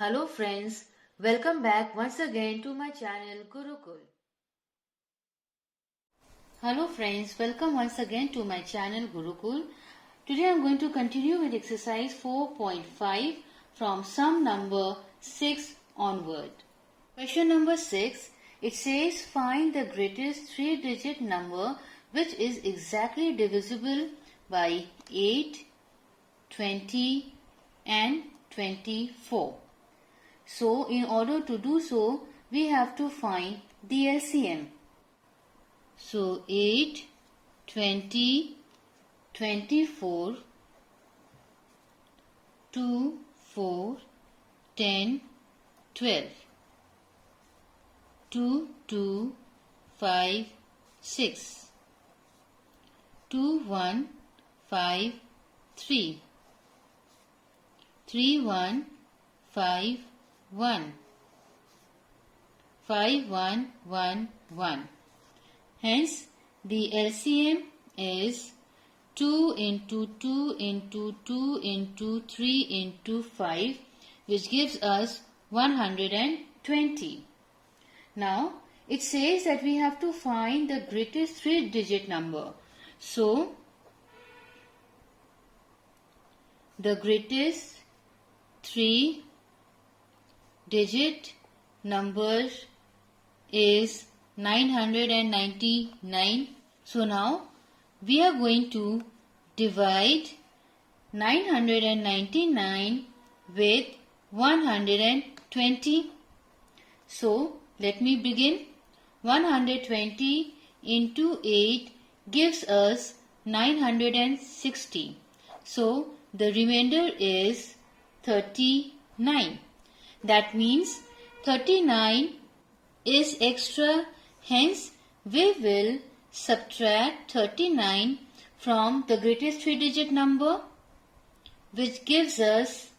Hello friends, welcome back once again to my channel Gurukul. Hello friends, welcome once again to my channel Gurukul. Today I am going to continue with exercise 4.5 from sum number 6 onward. Question number 6, it says find the greatest 3-digit number which is exactly divisible by 8, 20 and 24. So, in order to do so, we have to find the LCM. So, 8, 20, 24, 2, 4, 10, 12, 2, 2, 5, 6, 2, 1, 5, 3, 3, 1, 5, 1, 5, 1, 1, 1. Hence, the LCM is 2 into 2 into 2 into 3 into 5, which gives us 120. Now, it says that we have to find the greatest 3-digit number. So, the greatest 3-digit number is 999. So now we are going to divide 999 with 120. So let me begin. 120 into 8 gives us 960. So the remainder is 39. That means 39 is extra, hence we will subtract 39 from the greatest 3-digit number, which gives us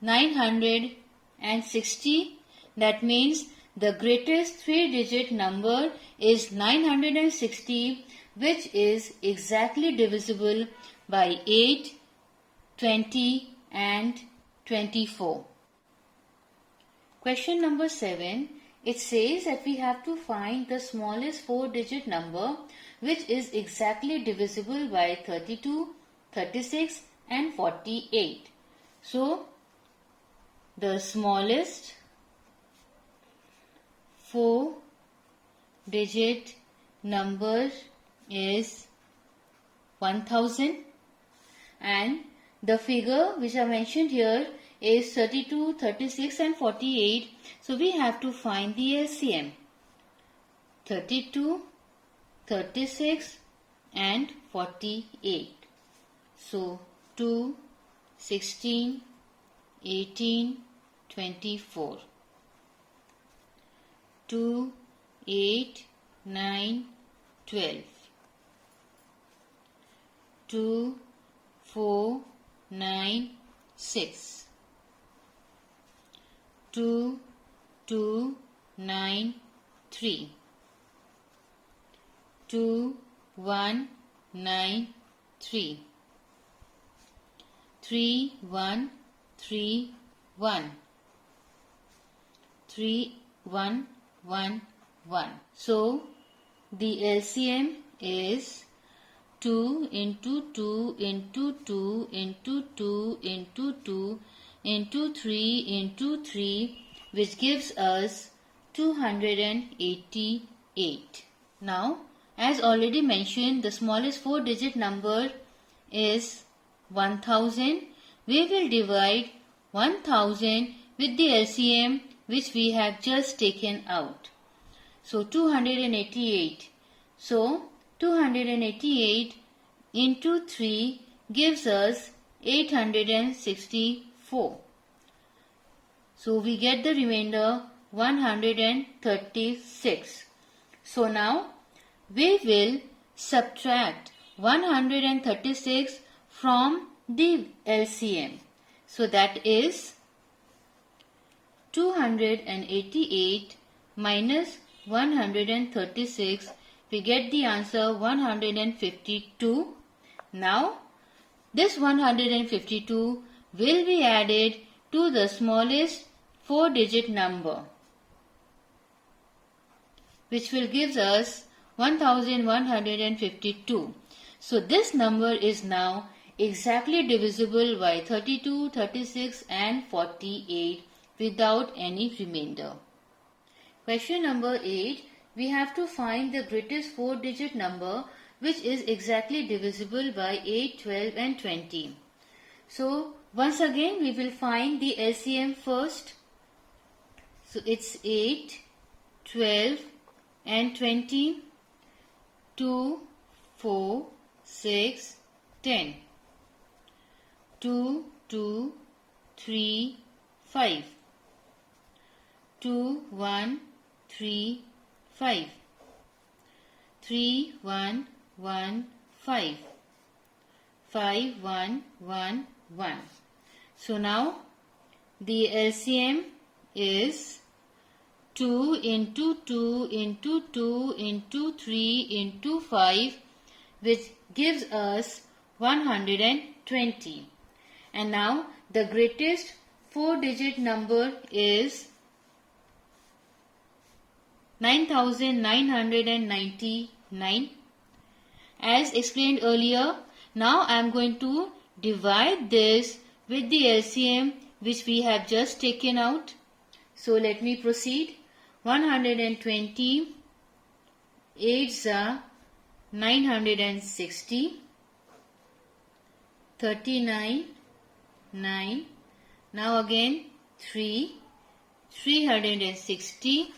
960. That means the greatest 3-digit number is 960, which is exactly divisible by 8, 20 and 24. Question number 7. It says that we have to find the smallest 4-digit number which is exactly divisible by 32, 36 and 48. So, the smallest 4-digit number is 1000, and the figure which I mentioned here is 32, 36 and 48. So we have to find the LCM. 32, 36 and 48. So 2, 16, 18, 24. 2, 8, 9, 12. 2, 4, 9, 6. 2, 2, 9, 3. 2, 1, 9, 3. 3, 1, 3, 1. 3, 1, 1, 1. So, the LCM is 2 into 2 into 2 into 2 into 2 into 3 into 3, which gives us 288. Now, as already mentioned, the smallest 4-digit number is 1000. We will divide 1000 with the LCM which we have just taken out. So 288. So 288 into 3 gives us 864. So we get the remainder 136. So now we will subtract 136 from the LCM. So that is 288 minus 136. We get the answer 152. Now this 152 will be added to the smallest 4-digit number, which will give us 1152. So this number is now exactly divisible by 32, 36 and 48 without any remainder. Question number 8. We have to find the greatest 4-digit number which is exactly divisible by 8, 12 and 20. So once again we will find the LCM first. So it's 8, 12 and 20, 2, 4, 6, 10, 2, 2, 3, 5, 2, 1, 3, 5, 3, 1, 1, 5, 5, 1, 1, 1. So now the LCM is 2 into 2 into 2 into 3 into 5, which gives us 120. And now the greatest 4-digit number is 9999. As explained earlier, now I am going to divide this with the LCM which we have just taken out. So let me proceed. 120, 8s are 960, 39, 9, now again 3, 360,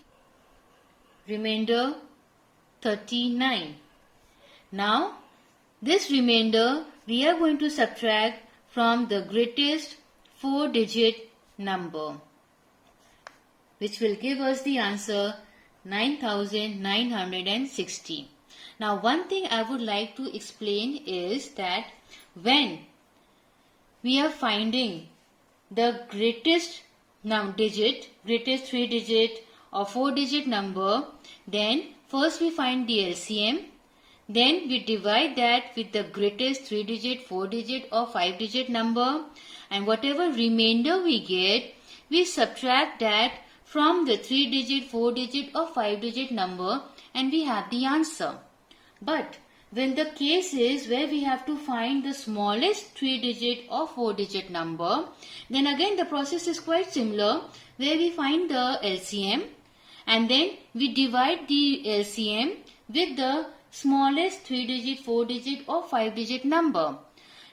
remainder 39. Now this remainder we are going to subtract from the greatest 4-digit number, which will give us the answer 9960. Now one thing I would like to explain is that when we are finding the greatest digit, greatest 3-digit or 4-digit number, then first we find the LCM, then we divide that with the greatest 3-digit, 4-digit or 5-digit number, and whatever remainder we get, we subtract that from the 3-digit, 4-digit or 5-digit number and we have the answer. But when the case is where we have to find the smallest 3-digit or 4-digit number, then again the process is quite similar, where we find the LCM and then we divide the LCM with the smallest 3-digit, 4-digit or 5-digit number.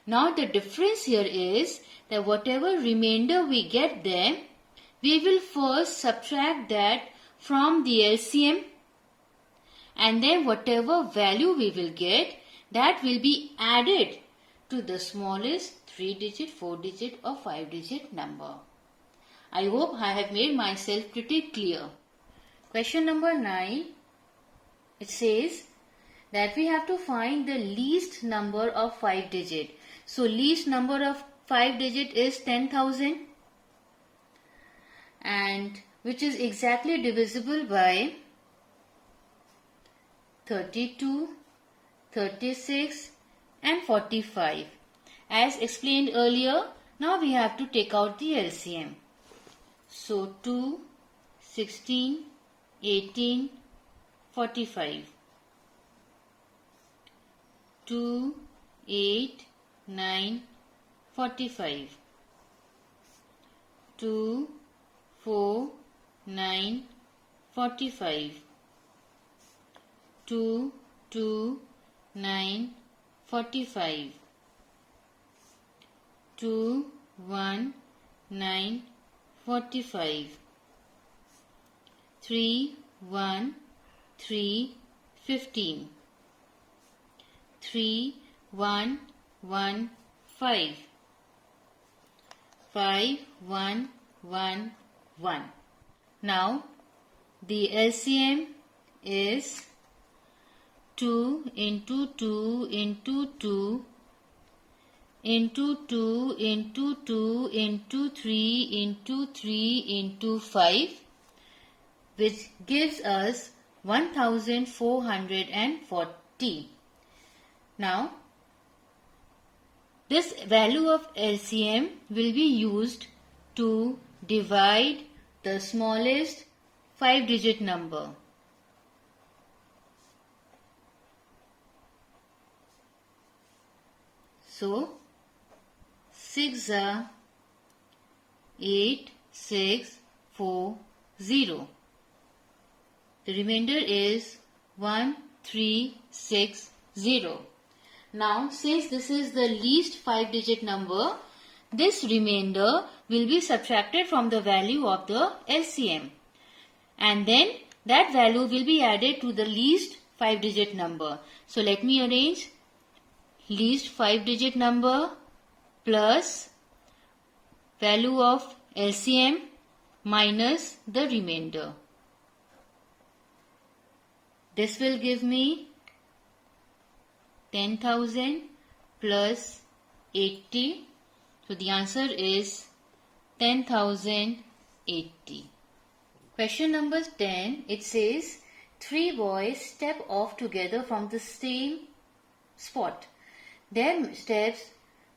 Now the difference here is that whatever remainder we get there, we will first subtract that from the LCM, and then whatever value we will get, that will be added to the smallest 3-digit, 4-digit or 5-digit number. I hope I have made myself pretty clear. Question number 9, it says that we have to find the least number of 5-digit. So least number of 5-digit is 10,000, and which is exactly divisible by 32, 36 and 45. As explained earlier, now we have to take out the LCM. So 2, 16, 18, 45. 2, 8, 9, 45. 2, 4, 9, 45. 2, 2, 9, 45. 2, 1, 9, 45. 3, 1, 3, 15. 3, 1, 1, 5. 5, 1, 1, 1. Now the LCM is 2 into 2 into 2 into 2 into 2 into 3 into 3 into 5, which gives us 1440. Now this value of LCM will be used to divide the smallest 5-digit number. So 6 are 8, 6, 4, 0. The remainder is 1, 3, 6, 0. Now, since this is the least 5-digit number, this remainder will be subtracted from the value of the LCM. And then that value will be added to the least 5-digit number. So, let me arrange least 5-digit number plus value of LCM minus the remainder. This will give me 10,000 plus 80. So the answer is 10,080. Question number 10. It says 3 boys step off together from the same spot. Their steps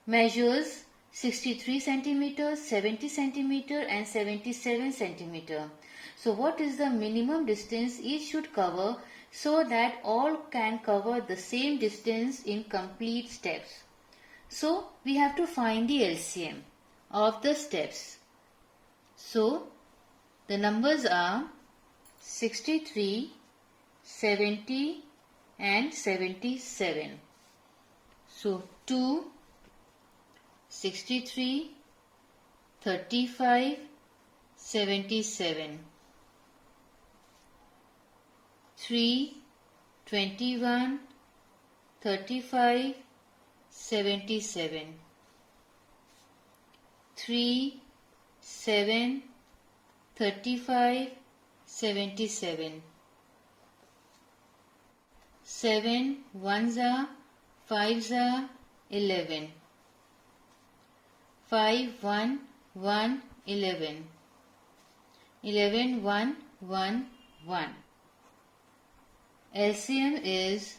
measures 63 centimeters, 70 centimeter and 77 centimeter. So what is the minimum distance each should cover so that all can cover the same distance in complete steps? So we have to find the LCM of the steps. So the numbers are 63, 70 and 77. So 2, 63, 35, 77. 3, 21, 35, 77. 3, 7, 35, 77. 7 ones are 5s are 11. 5 1 1 11. 11 1 1 1. LCM is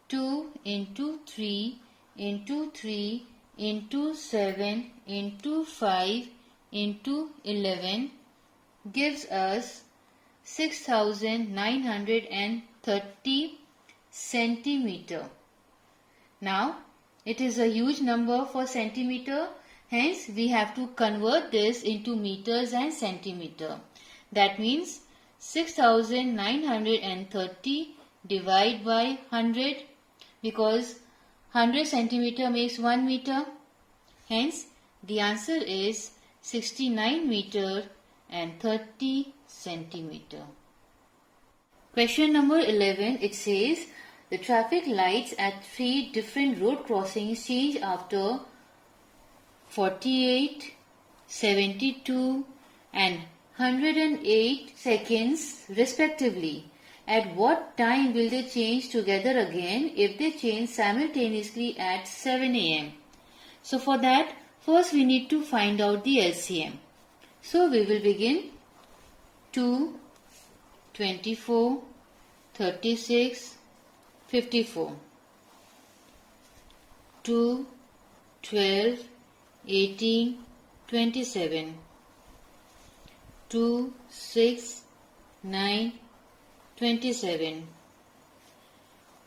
2 into 3 into 3 into 7 into 5 into 11 gives us 6,930 centimeter. Now it is a huge number for centimeter, hence we have to convert this into meters and centimeter. That means 6,930 divided by 100, because 100 centimeter makes 1 meter. Hence the answer is 69 meter and 30 centimeter. Question number 11, it says the traffic lights at 3 different road crossings change after 48, 72 and 108 seconds respectively. At what time will they change together again if they change simultaneously at 7 am? So for that, first we need to find out the LCM. So we will begin 2, 24, 36, 54. 2, 12, 18, 27. 2, 6, 9, 27.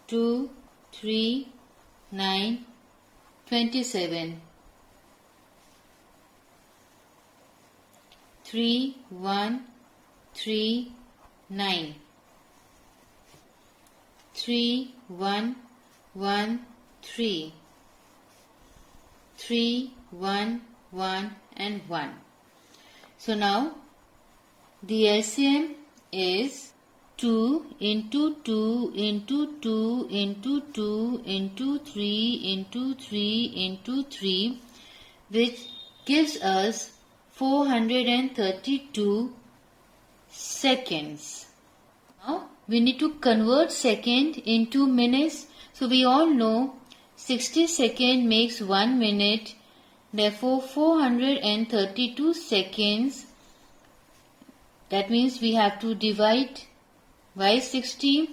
2, 3, 9, 27. 3, 1, 3, 9. 3, 1, 1, 3. 3, 1, 1 and 1. So now the LCM is 2 into 2 into 2 into 2 into 3 into 3 into 3, which gives us 432 seconds. Now we need to convert second into minutes. So we all know 60 seconds makes 1 minute. Therefore 432 seconds. That means we have to divide by 60,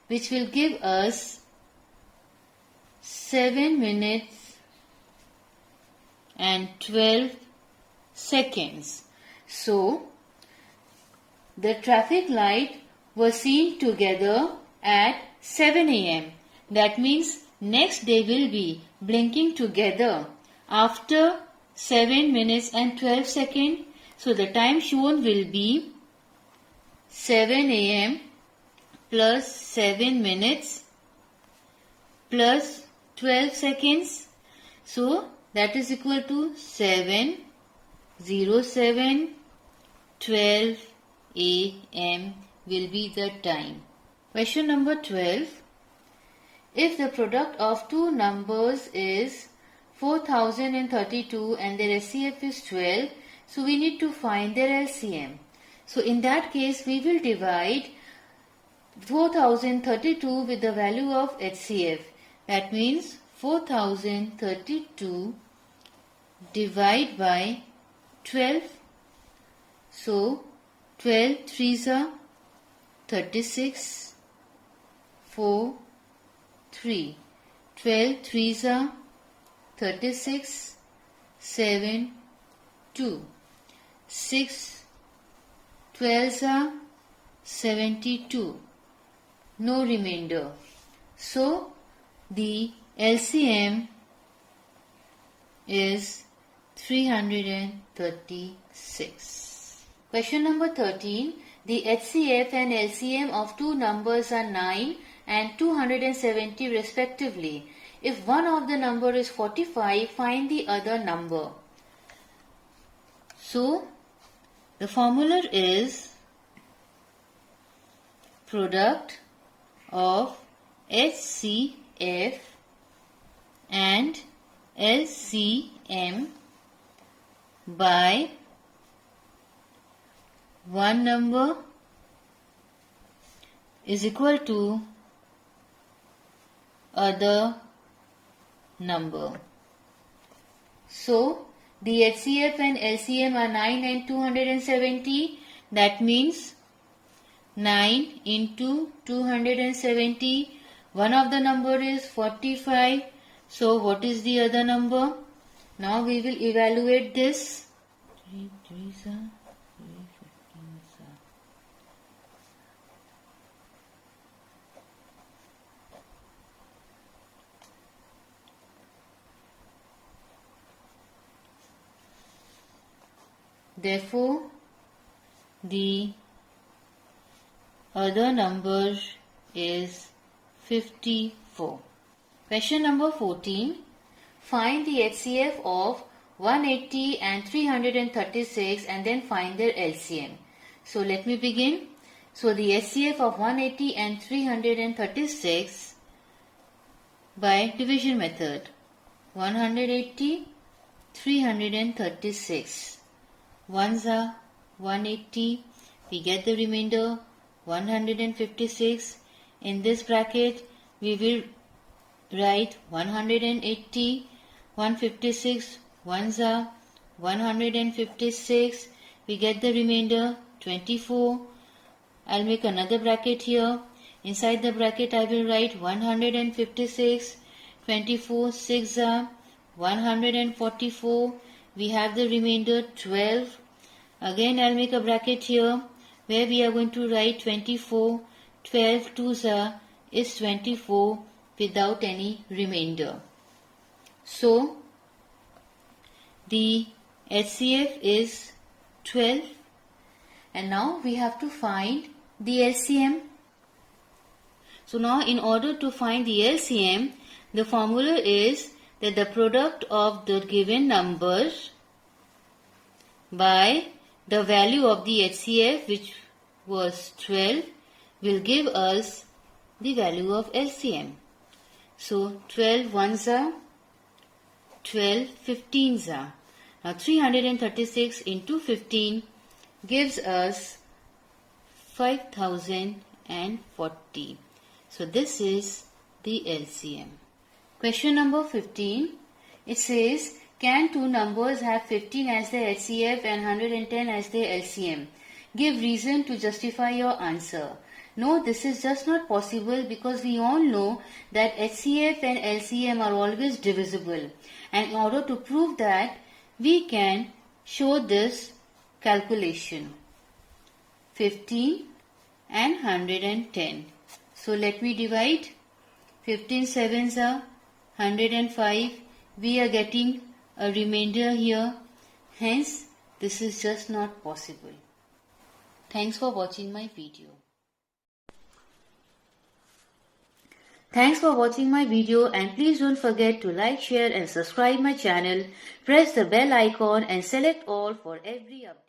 which will give us 7 minutes and 12 seconds. So, the traffic light were seen together at 7 a.m. That means next they will be blinking together after 7 minutes and 12 seconds. So the time shown will be 7 a.m. plus 7 minutes plus 12 seconds. So that is equal to 7:07:12 a.m. will be the time. Question number 12. If the product of two numbers is 4032 and their HCF is 12, so we need to find their LCM. So in that case, we will divide 4032 with the value of HCF. That means 4032 divide by 12. So 12 threes are 36, 4, 3. 12 threes are 36, 7, 2. 6 12s are 72. No remainder. So the LCM is 336. Question number 13. The HCF and LCM of two numbers are 9 and 270 respectively. If one of the number is 45, find the other number. So, the formula is product of HCF and LCM by one number is equal to other number. So, the HCF and LCM are 9 and 270. That means 9 into 270. One of the number is 45. So, what is the other number? Now, we will evaluate this. 3 3s are 3 15s are. Therefore, the other number is 54. Question number 14. Find the HCF of 180 and 336 and then find their LCM. So let me begin. So the HCF of 180 and 336 by division method. 180, 336. Ones are 180. We get the remainder 156. In this bracket, we will write 180, 156. Ones are 156. We get the remainder 24. I'll make another bracket here. Inside the bracket, I will write 156. 24, 6 are 144. We have the remainder 12. Again, I'll make a bracket here where we are going to write 24. 12 2s are is 24 without any remainder. So, the HCF is 12. And now we have to find the LCM. So now in order to find the LCM, the formula is that the product of the given number by the value of the HCF, which was 12, will give us the value of LCM. So 12 ones are 12 15s are. Now 336 into 15 gives us 5040. So this is the LCM. Question number 15. It says, can two numbers have 15 as their HCF and 110 as their LCM? Give reason to justify your answer. No, this is just not possible because we all know that HCF and LCM are always divisible. And in order to prove that, we can show this calculation. 15 and 110. So let me divide. 15 sevens are 105. We are getting a remainder here. Hence, this is just not possible. Thanks for watching my video. Thanks for watching my video, and please don't forget to like, share and subscribe my channel. Press the bell icon and select all for every update.